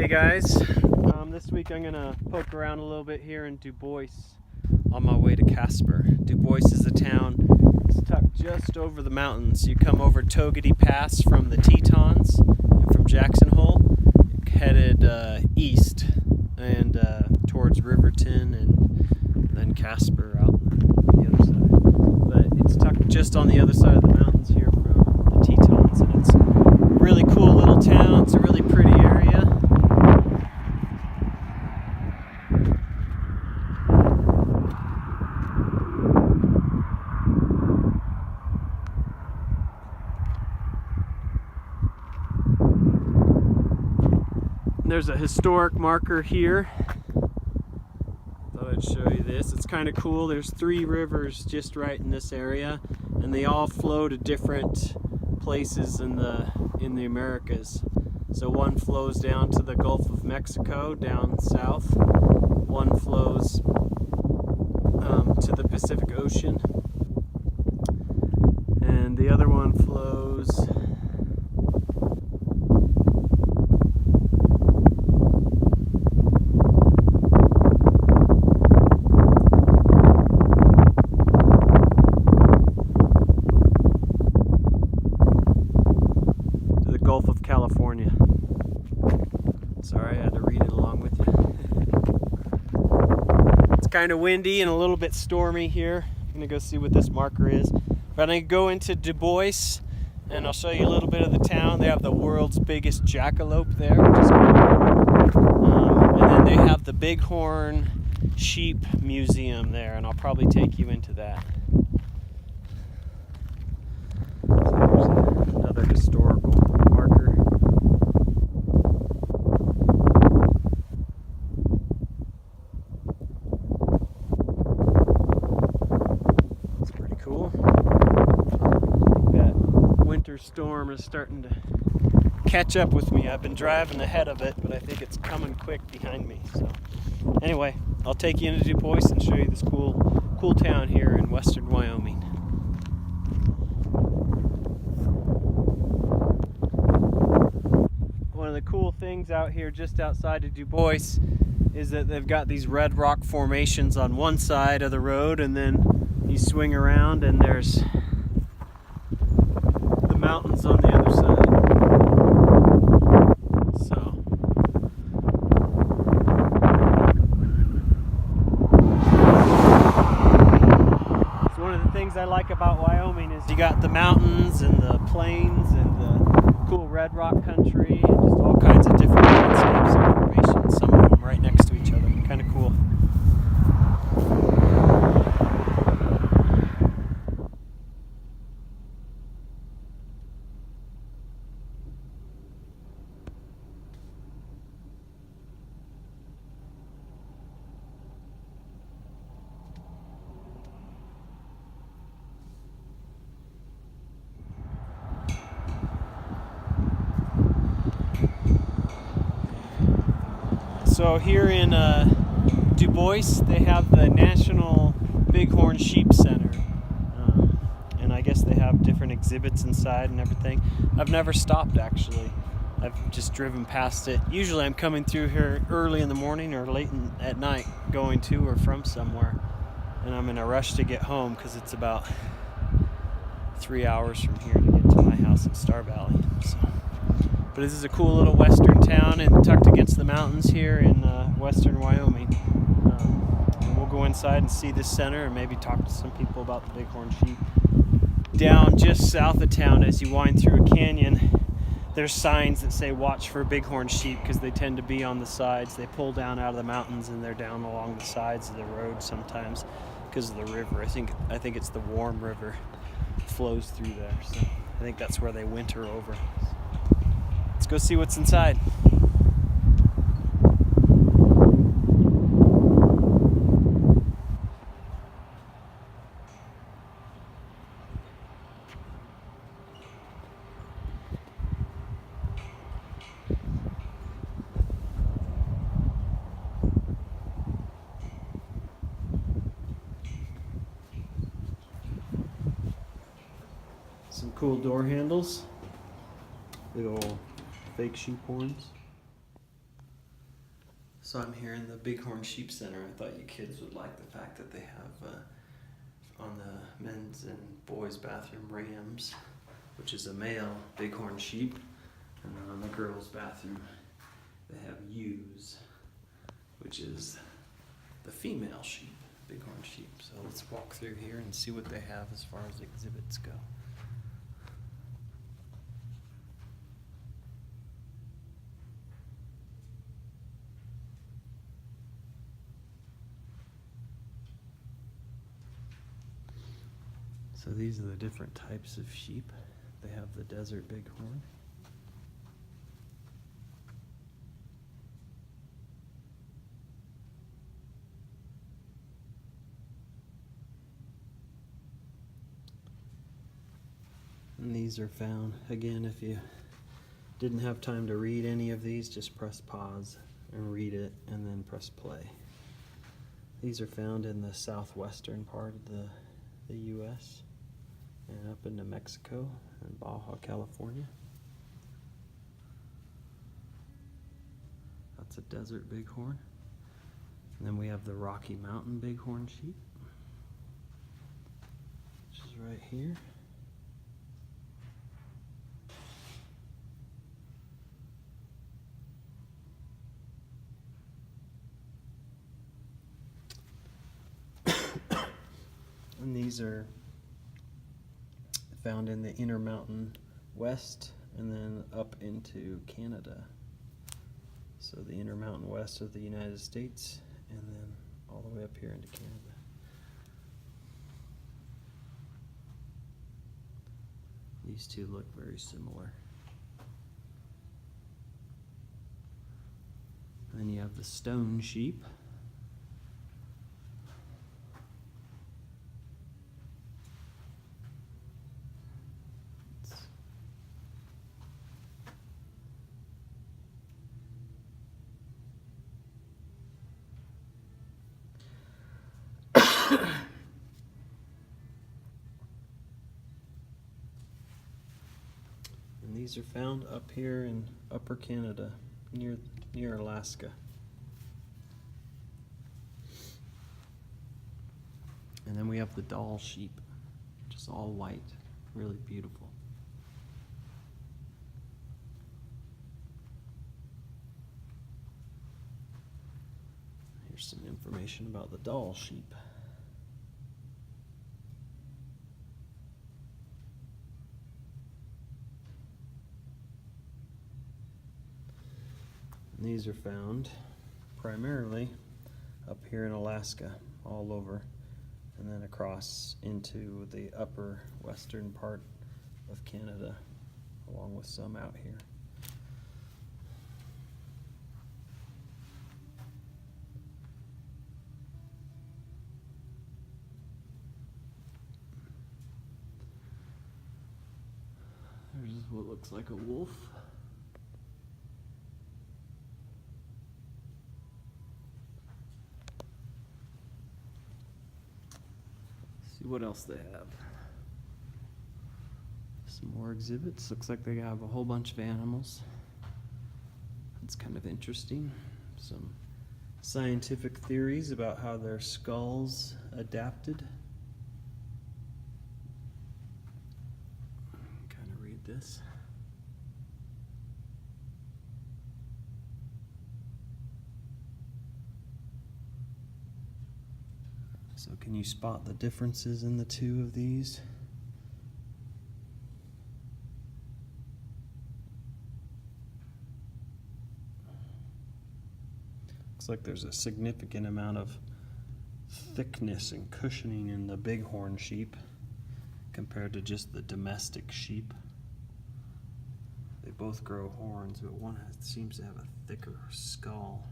Hey guys, this week I'm gonna poke around a little bit here in Dubois on my way to Casper. Dubois is a town. It's tucked just over the mountains. You come over Togety Pass from the Tetons and from Jackson Hole, headed east and towards Riverton and then Casper out on the other side. But it's tucked just on the other side of the mountains here from the Tetons, and it's a really cool little town. It's a really pretty area. There's a historic marker here. Thought I'd show you this. It's kind of cool. There's 3 rivers just right in this area, and they all flow to different places in the Americas. So one flows down to the Gulf of Mexico down south. One flows to the Pacific Ocean, and the other one flows Gulf of California. Sorry, I had to read it along with you. It's kind of windy and a little bit stormy here. I'm gonna go see what this marker is. But I'm gonna go into Dubois and I'll show you a little bit of the town. They have the world's biggest jackalope there, which is cool. And then they have the Bighorn Sheep Museum there, and I'll probably take you into that. So here's another historical marker. That's pretty cool. That winter storm is starting to catch up with me. I've been driving ahead of it, but I think it's coming quick behind me. So anyway, I'll take you into Dubois and show you this cool town here in western Wyoming. One of the cool things out here just outside of Dubois is that they've got these red rock formations on one side of the road, and then you swing around and there's the mountains on the other side. So one of the things I like about Wyoming is you got the mountains and the plains and the cool red rock country and just all kinds of different landscapes and formations, some of them right next to each other. Kind of cool. So here in Dubois, they have the National Bighorn Sheep Center, and I guess they have different exhibits inside and everything. I've never stopped, actually. I've just driven past it. Usually I'm coming through here early in the morning or late at night, going to or from somewhere, and I'm in a rush to get home because it's about 3 hours from here to get to my house in Star Valley. So. But this is a cool little western town and tucked against the mountains here in western Wyoming. And we'll go inside and see this center and maybe talk to some people about the Bighorn sheep. Down just south of town, as you wind through a canyon, there's signs that say watch for bighorn sheep because they tend to be on the sides. They pull down out of the mountains and they're down along the sides of the road sometimes because of the river. I think it's the Warm River flows through there. So I think that's where they winter over. Let's go see what's inside. Some cool door handles. Little fake sheep horns. So I'm here in the Bighorn Sheep Center. I thought you kids would like the fact that they have on the men's and boys' bathroom rams, which is a male Bighorn sheep, and then on the girls' bathroom they have ewes, which is the female sheep, Bighorn sheep. So let's walk through here and see what they have as far as exhibits go. So these are the different types of sheep. They have the desert bighorn. And these are found, again, if you didn't have time to read any of these, just press pause and read it and then press play. These are found in the southwestern part of the U.S. and up into Mexico and Baja, California. That's a desert bighorn. And then we have the Rocky Mountain bighorn sheep, which is right here. And these are found in the Intermountain West and then up into Canada. So the Intermountain West of the United States and then all the way up here into Canada. These two look very similar. And then you have the stone sheep. And these are found up here in Upper Canada, near Alaska. And then we have the doll sheep, just all white, really beautiful. Here's some information about the doll sheep. And these are found primarily up here in Alaska, all over, and then across into the upper western part of Canada, along with some out here. There's what looks like a wolf. See what else they have. Some more exhibits. Looks like they have a whole bunch of animals. It's kind of interesting. Some scientific theories about how their skulls adapted. Kind of read this. So can you spot the differences in the two of these? Looks like there's a significant amount of thickness and cushioning in the bighorn sheep compared to just the domestic sheep. They both grow horns, but one seems to have a thicker skull.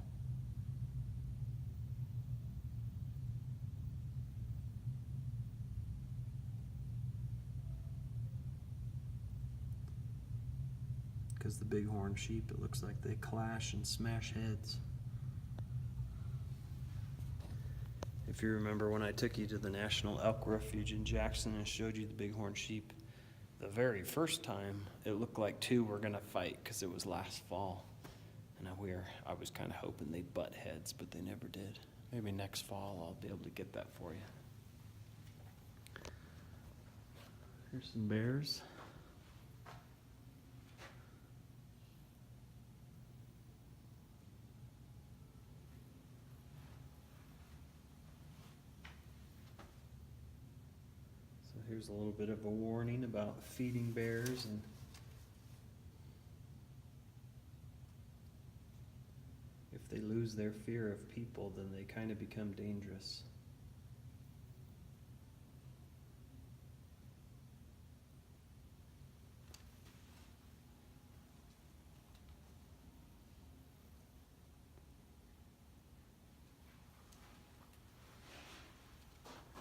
Because the bighorn sheep, it looks like they clash and smash heads. If you remember when I took you to the National Elk Refuge in Jackson and showed you the bighorn sheep, the very first time it looked like two were gonna fight because it was last fall. And I was kind of hoping they'd butt heads, but they never did. Maybe next fall I'll be able to get that for you. Here's some bears. So here's a little bit of a warning about feeding bears, and if they lose their fear of people, then they kind of become dangerous.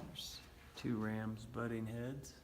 There's two rams butting heads.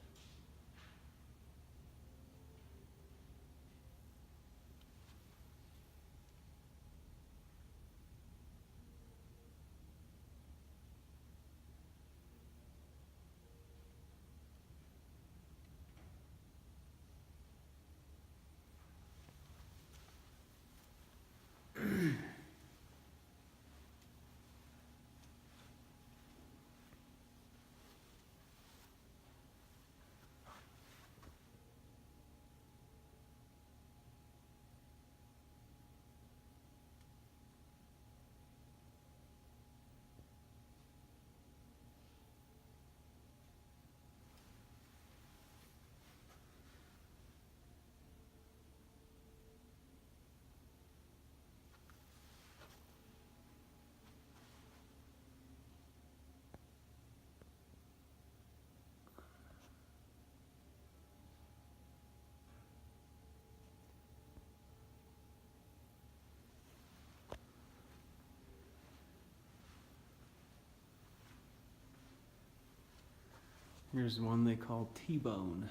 Here's one they call T-bone.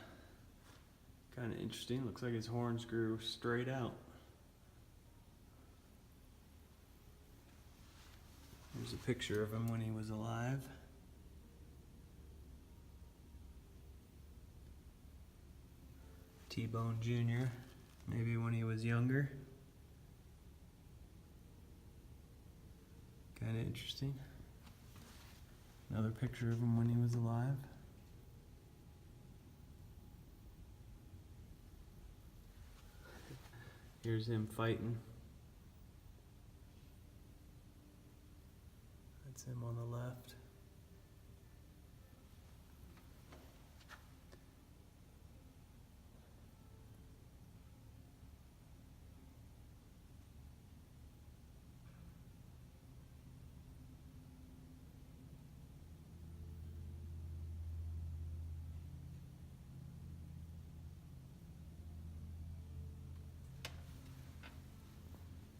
Kind of interesting. Looks like his horns grew straight out. Here's a picture of him when he was alive. T-bone Jr., maybe when he was younger. Kind of interesting. Another picture of him when he was alive. Here's him fighting. That's him on the left.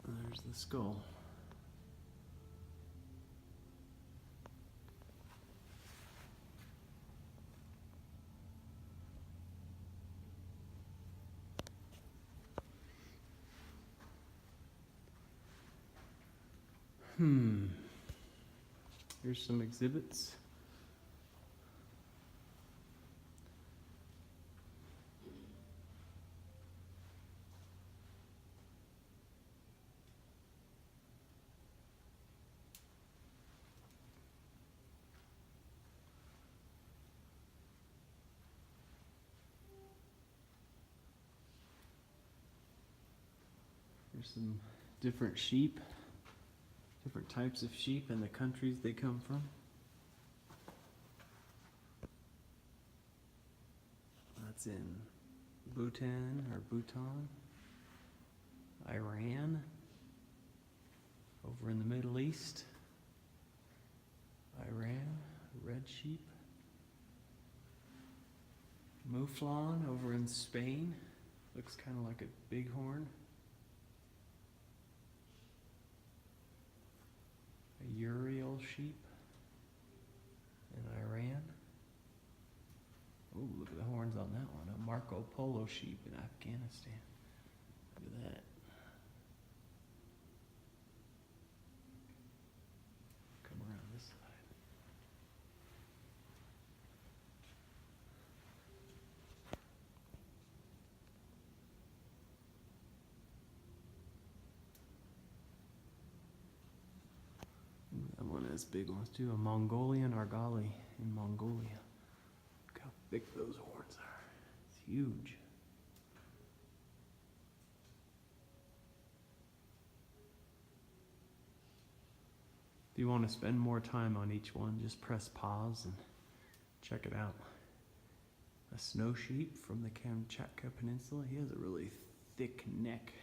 There's the skull. Here's some exhibits. There's some different sheep, different types of sheep and the countries they come from. That's in Bhutan, Iran, over in the Middle East, Iran, red sheep. Mouflon over in Spain, looks kind of like a bighorn. A Uriel sheep in Iran. Oh, look at the horns on that one. A Marco Polo sheep in Afghanistan. Look at that. Come around this side. has big ones too. A Mongolian Argali in Mongolia. Look how thick those horns are. It's huge. If you want to spend more time on each one, just press pause and check it out. A snow sheep from the Kamchatka Peninsula. He has a really thick neck.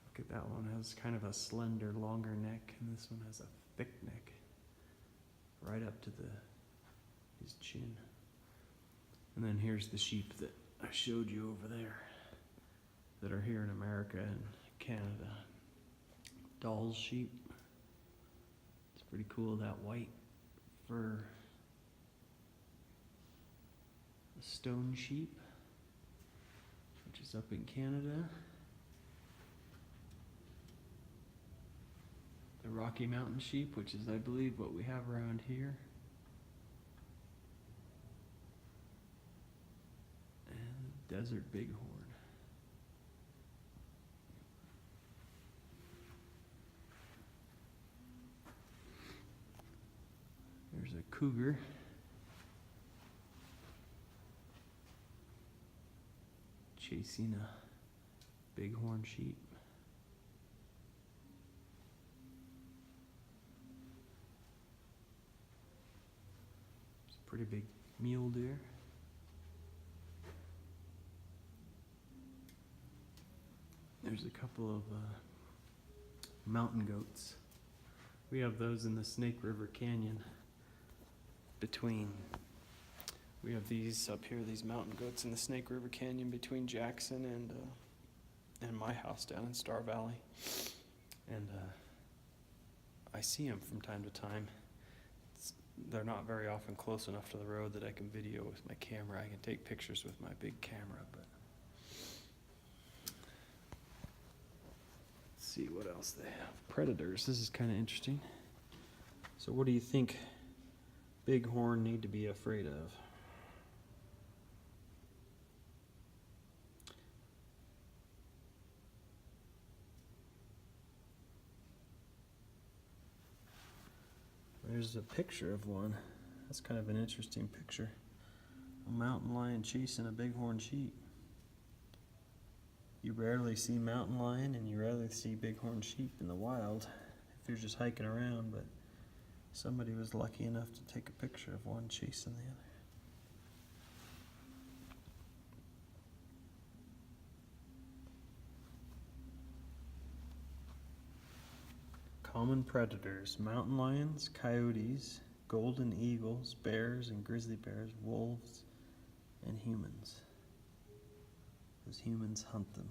Look at that one, has kind of a slender, longer neck, and this one has a thick neck, right up to his chin. And then here's the sheep that I showed you over there, that are here in America and Canada. Dall's sheep. It's pretty cool, that white fur. A stone sheep, which is up in Canada. The Rocky Mountain sheep, which is, I believe, what we have around here. And the desert bighorn. There's a cougar. Chasing a bighorn sheep. It's a pretty big mule deer. There's a couple of mountain goats. We have those in the Snake River Canyon. We have these up here, these mountain goats in the Snake River Canyon between Jackson and my house down in Star Valley. And I see them from time to time. They're not very often close enough to the road that I can video with my camera. I can take pictures with my big camera, but let's see what else they have. Predators, this is kind of interesting. So what do you think bighorn need to be afraid of? There's a picture of one. That's kind of an interesting picture. A mountain lion chasing a bighorn sheep. You rarely see mountain lion and you rarely see bighorn sheep in the wild if you're just hiking around, but somebody was lucky enough to take a picture of one chasing the other. Common predators: mountain lions, coyotes, golden eagles, bears and grizzly bears, wolves, and humans. Because humans hunt them.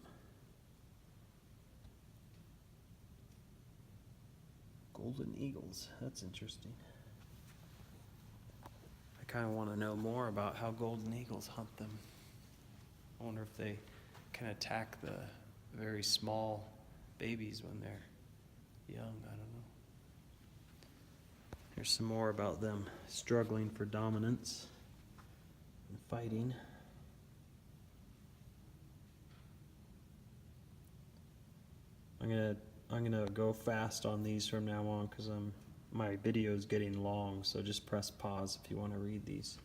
Golden eagles, that's interesting. I kind of want to know more about how golden eagles hunt them. I wonder if they can attack the very small babies when they're young. I don't know. Here's some more about them struggling for dominance and fighting. I'm gonna go fast on these from now on because my video is getting long, so just press pause if you want to read these.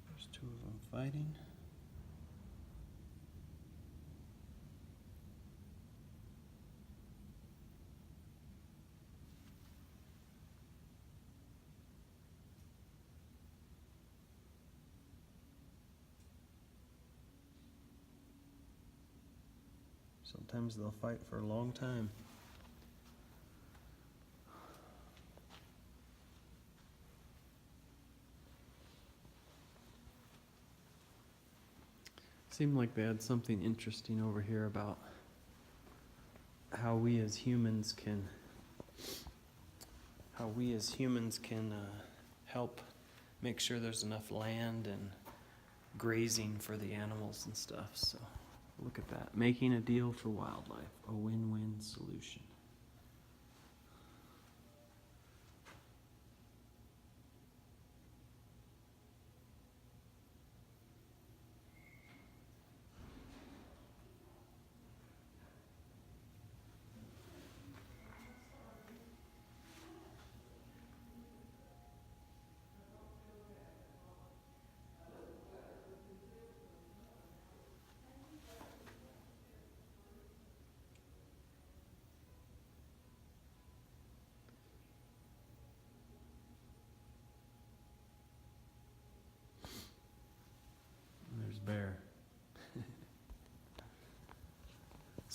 There's two of them fighting. Sometimes they'll fight for a long time. Seemed like they had something interesting over here about how we as humans can help make sure there's enough land and grazing for the animals and stuff. So look at that. Making a deal for wildlife, a win-win solution.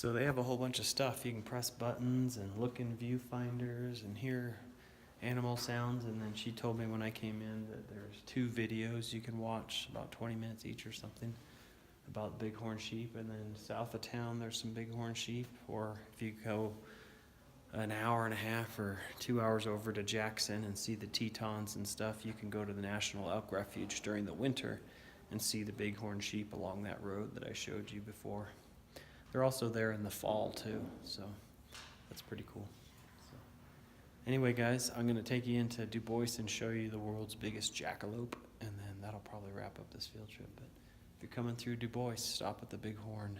So they have a whole bunch of stuff. You can press buttons and look in viewfinders and hear animal sounds. And then she told me when I came in that there's 2 videos you can watch, about 20 minutes each or something, about bighorn sheep. And then south of town there's some bighorn sheep. Or if you go an hour and a half or 2 hours over to Jackson and see the Tetons and stuff, you can go to the National Elk Refuge during the winter and see the bighorn sheep along that road that I showed you before. They're also there in the fall too, so that's pretty cool. So, anyway guys, I'm gonna take you into Dubois and show you the world's biggest jackalope, and then that'll probably wrap up this field trip. But if you're coming through Dubois, stop at the Bighorn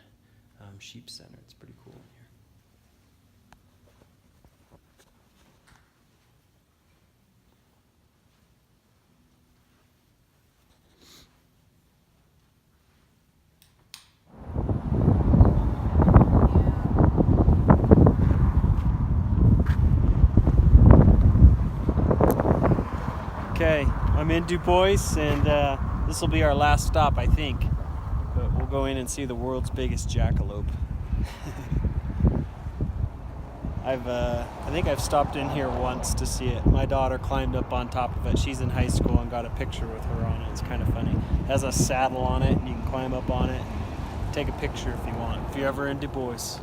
Sheep Center. It's pretty cool in here. Okay, I'm in Dubois, and this will be our last stop, I think. But we'll go in and see the world's biggest jackalope. I think I've stopped in here once to see it. My daughter climbed up on top of it. She's in high school and got a picture with her on it. It's kind of funny. It has a saddle on it, and you can climb up on it and take a picture if you want, if you're ever in Dubois.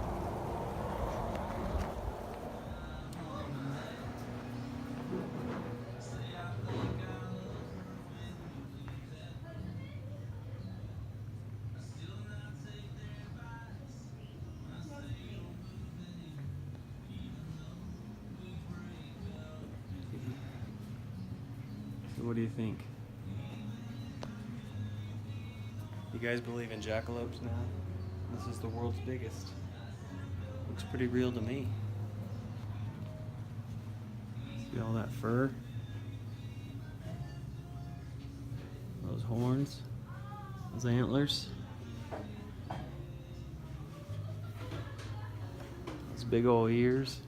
What do you think? You guys believe in jackalopes now? This is the world's biggest. Looks pretty real to me. See all that fur? Those horns? Those antlers? Those big old ears?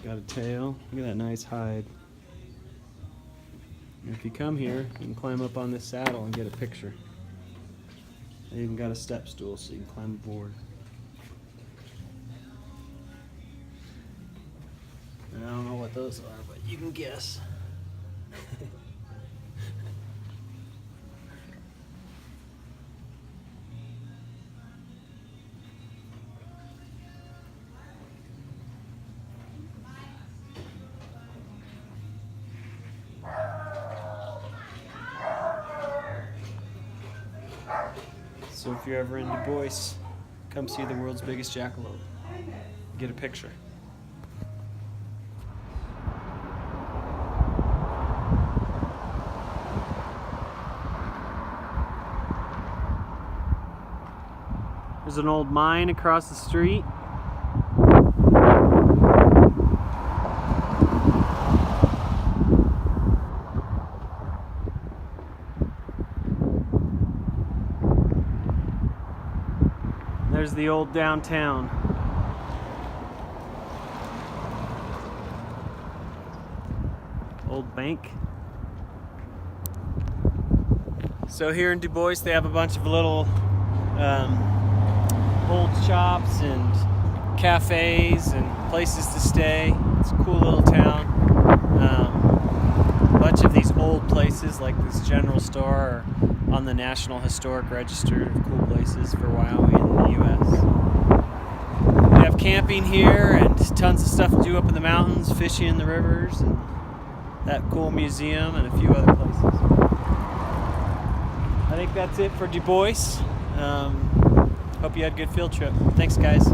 Got a tail. Look at that nice hide. And if you come here, you can climb up on this saddle and get a picture. They even got a step stool so you can climb aboard. And I don't know what those are, but you can guess. So if you're ever in Dubois, come see the world's biggest jackalope. Get a picture. There's an old mine across the street. There's the old downtown. Old bank. So here in Dubois, they have a bunch of little old shops and cafes and places to stay. It's a cool little town. A bunch of these old places, like this general store, are on the National Historic Register of cool places for Wyoming and the U.S. They have camping here and tons of stuff to do up in the mountains, fishing in the rivers, and that cool museum and a few other places. I think that's it for Dubois. Hope you had a good field trip. Thanks, guys.